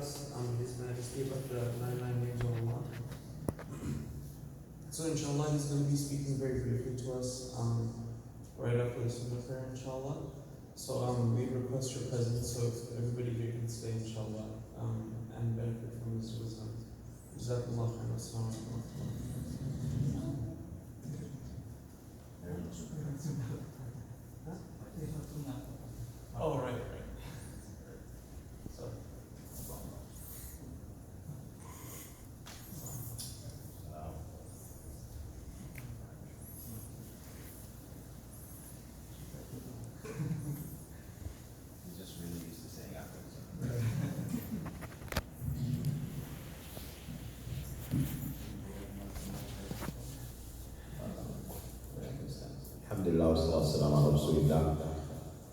us, His Majesty, about the 99 names of Allah. So inshallah, he's going to be speaking very briefly to us right after the Sunnah prayer, inshallah. So we request your presence, so if everybody here can stay, inshallah, and benefit from his wisdom. Jazakallah khairan. Assalamu alaikum. Oh, right. Sorry. He's just really used to saying afterwards. Alhamdulillah, wassalatu ala rasulillah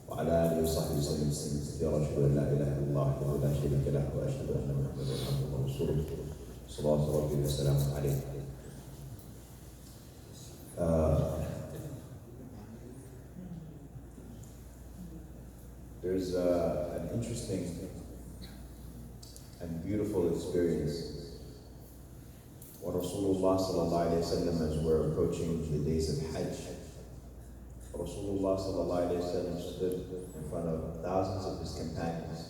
wa ala alihi wa sahbihi sallam kathira. Ashhadu an la ilaha illallah wahdahu la sharika lahu wa ashhadu anna Muhammadan abduhu wa rasuluh. Salawatu rabbi wa salamu alayhi. There's an interesting and beautiful experience when Rasulullah sallallahu alayhi wa sallam, as we're approaching the days of Hajj, Rasulullah sallallahu alayhi wa sallam stood in front of thousands of his companions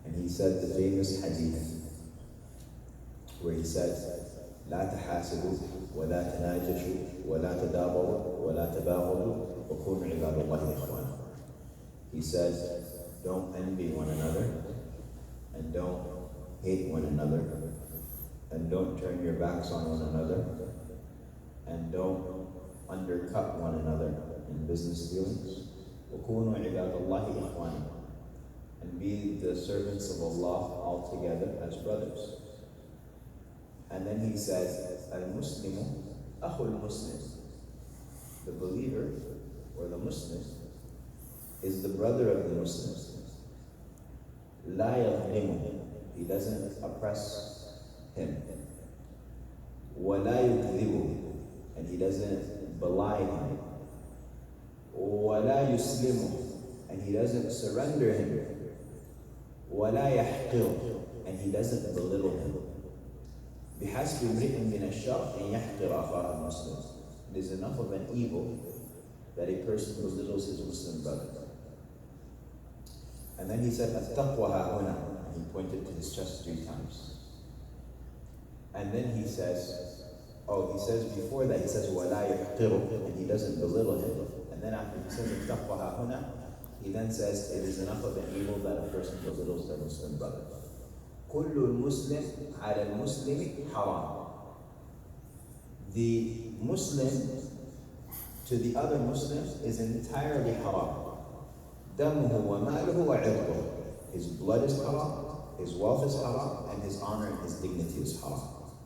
and he said the famous hadith where he said, لا تحاسدوا ولا تناجشوا ولا تدابروا ولا تباغضوا وكونوا عباد الله إخوانا. He said, don't envy one another and don't hate one another and don't turn your backs on one another and don't undercut one another in business dealings. وَكُونُوا عِبَادَ اللَّهِ إِخْوَانًا, and be the servants of Allah all together as brothers. And then he says, Al-Muslimu Akhul Muslim, the believer or the Muslim is the brother of the Muslims. La yadhlimu, he doesn't oppress him. Wa la yukdhibu, and he doesn't belie him. Wa la yuslimu, and he doesn't surrender him. Wa la yahqir, and he doesn't belittle him. بحسب امرئ من الشر أن يحقر أخاه المسلم. It is enough of an evil that a person belittles his Muslim brother. And then he said, التقوى ها هنا, and he pointed to his chest 3 times. And then he says, before that he says ولا يحقره, and he doesn't belittle him. And then after he says التقوى ها هنا, he then says it is enough of an evil that a person belittles their Muslim brother. كل المسلم على المسلم حرام. The Muslim to the other Muslims is entirely haram. دمه وماله وعرضه. His blood is haram, his wealth is haram, and his honor and his dignity is haram.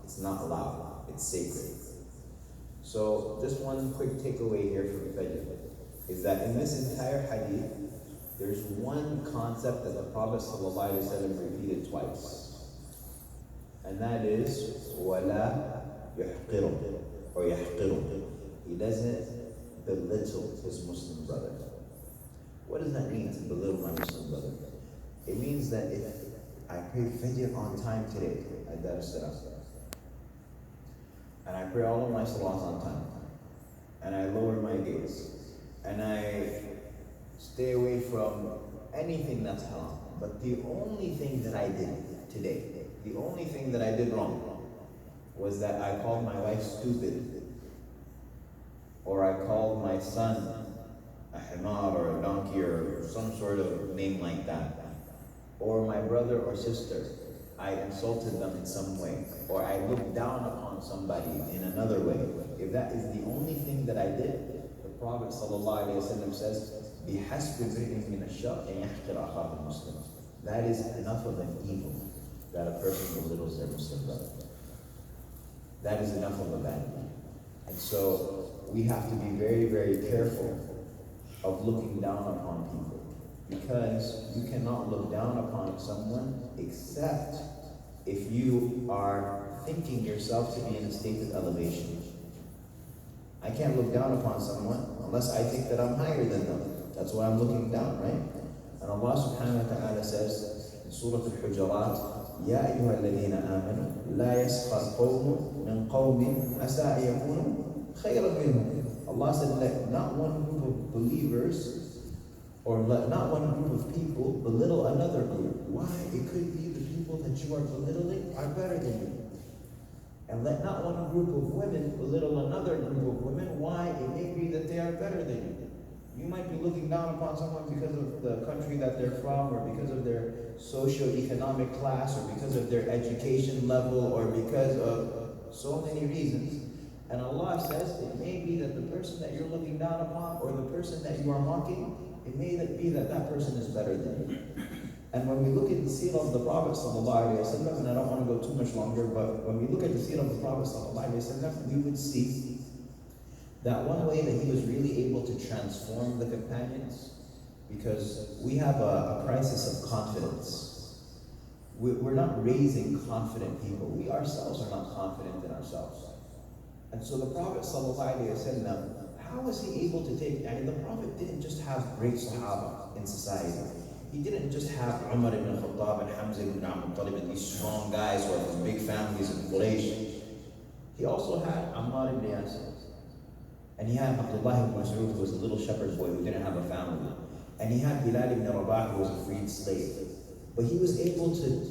It's not allowed, it's sacred. So just one quick takeaway here from Fajr is that in this entire hadith, there's one concept that the Prophet ﷺ repeated twice. And that is, وَلَا يُحْقِرُ, or يَحْقِرُ. He doesn't belittle his Muslim brother. What does that mean, to belittle my Muslim brother? It means that if I pray Fajr on time today at Dar-us-salaam, and I pray all of my salahs on time, and I lower my gaze, and I stay away from anything that's haram, but the only thing that I did today, the only thing that I did wrong was that I called my wife stupid, or I called my son a himar or a donkey or some sort of name like that, or my brother or sister, I insulted them in some way, or I looked down upon somebody in another way. If that is the only thing that I did, the Prophet ﷺ says, بِحَسْبِ امْرِئٍ مِنَ الشَّرِّ أَن يَحْقِرَ أَخَاهُ الْمُسْلِمَ. That is enough of an evil that a person belittles their Muslim brother. That is enough of a bad thing. And so we have to be very, very careful of looking down upon people, because you cannot look down upon someone except if you are thinking yourself to be in a state of elevation. I can't look down upon someone unless I think that I'm higher than them. That's why I'm looking down, right? And Allah subhanahu wa ta'ala says, Surah Al-Hujurat, يا أيها الذين آمنوا لا يسخر قوم من قوم عسى أن يكونوا خيرا منهم. Allah said, let not one group of believers or let not one group of people belittle another group. Why? It could be the people that you are belittling are better than you. And let not one group of women belittle another group of women. Why? It may be that they are better than you. You might be looking down upon someone because of the country that they're from, or because of their socio-economic class, or because of their education level, or because of so many reasons. And Allah says it may be that the person that you're looking down upon, or the person that you are mocking, it may be that that person is better than you. And when we look at the seerah of the Prophet ﷺ, and I don't want to go too much longer, but when we look at the seerah of the Prophet ﷺ, we would see that one way that he was really able to transform the companions, because we have a crisis of confidence. We're not raising confident people. We ourselves are not confident in ourselves. And so the Prophet ﷺ, how was he able to take, I mean, the Prophet didn't just have great Sahaba in society. He didn't just have Umar ibn Khattab and Hamza ibn Abdul Talib and these strong guys who are from big families in Quraysh. He also had Ammar ibn Yasir. And he had Abdullah ibn Mas'ud, who was a little shepherd boy who didn't have a family. And he had Bilal ibn Rabah, who was a freed slave. But he was able to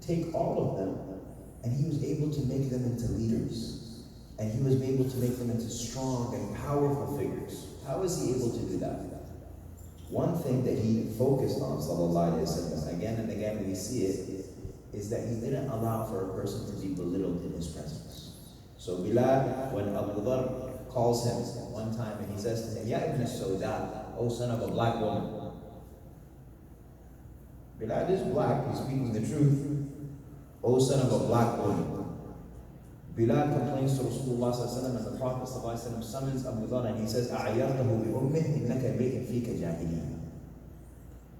take all of them, and he was able to make them into leaders. And he was able to make them into strong and powerful figures. How was he able to do that? One thing that he focused on, sallallahu alayhi wa sallam, again and again we see it, is that he didn't allow for a person to be belittled in his presence. So Bilal, when Abu Dhar calls him one time and he says to him, Ya ibn Sauda, O son of a black woman. Bilal is black, he's speaking the truth. O son of a black woman. Bilal complains to Rasulullah and the Prophet summons Abu Dhar and he says,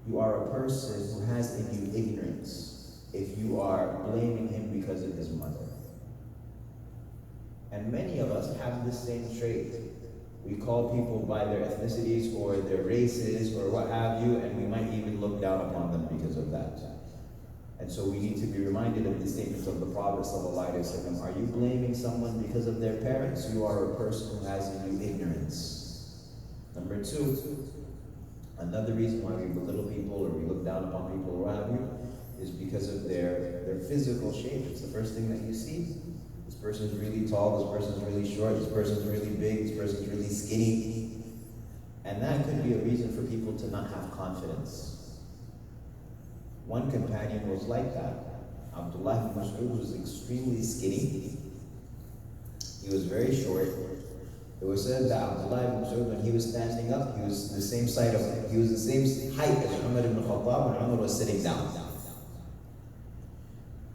You are a person who has in you ignorance if you are blaming him because of his mother. And many of us have this same trait. We call people by their ethnicities or their races or what have you, and we might even look down upon them because of that. And so we need to be reminded of the statements of the Prophet ﷺ. Are you blaming someone because of their parents? You are a person who has in you ignorance. Number two, another reason why we belittle people or we look down upon people around you is because of their physical shape. It's the first thing that you see. This person's really tall, this person's really short, this person's really big, this person's really skinny. And that could be a reason for people to not have confidence. One companion was like that. Abdullah ibn Mas'ud was extremely skinny. He was very short. It was said that Abdullah ibn Mas'ud, when he was standing up, he was the same height as Umar ibn Khattab when Umar was sitting down.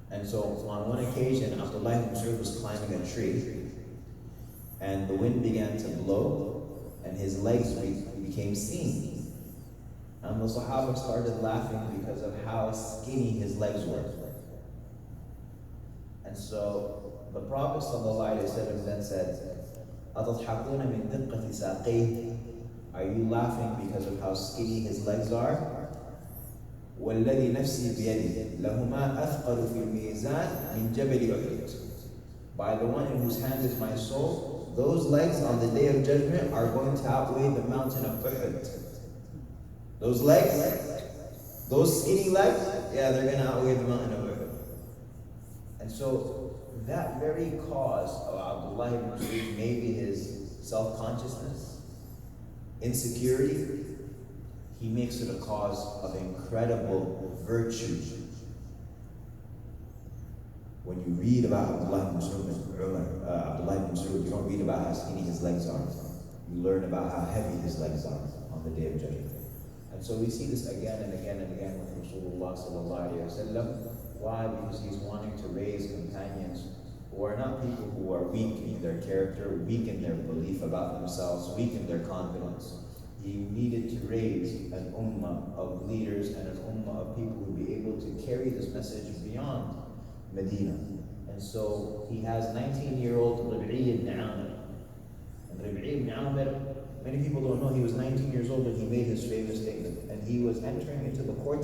And so on one occasion, Abdullah ibn Mas'ud was climbing a tree, and the wind began to blow, and his legs became seen. And the Sahaba started laughing because of how skinny his legs were. And so the Prophet ﷺ then said, أَتَضْحَكُونَ مِنْ دِقَّةِ سَاقَيْهِ? Are you laughing because of how skinny his legs are? وَالَّذِي نَفْسِي بِيَدِهِ لَهُمَا أَثْقَلُ فِي الْمِيزَانِ مِنْ جَبَلِ أُحُدٍ. By the one in whose hand is my soul, those legs on the day of judgment are going to outweigh the mountain of Uhud. Those legs, those skinny legs, yeah, they're going to outweigh the mountain of Uhud. And so that very cause of Abdullah ibn Mas'ud, maybe his self-consciousness, insecurity, he makes it a cause of incredible virtue. When you read about Abdullah ibn Mas'ud, you don't read about how skinny his legs are. You learn about how heavy his legs are on the day of judgment. And so we see this again and again and again with Rasulullah sallallahu alayhi wa sallam. Why? Because he's wanting to raise companions who are not people who are weak in their character, weak in their belief about themselves, weak in their confidence. He needed to raise an ummah of leaders and an ummah of people who would be able to carry this message beyond Medina. And so he has 19-year-old Rabi'i ibn Amr. And Rabi'i ibn Amr, many people don't know, he was 19 years old when he made his famous statement. And he was entering into the court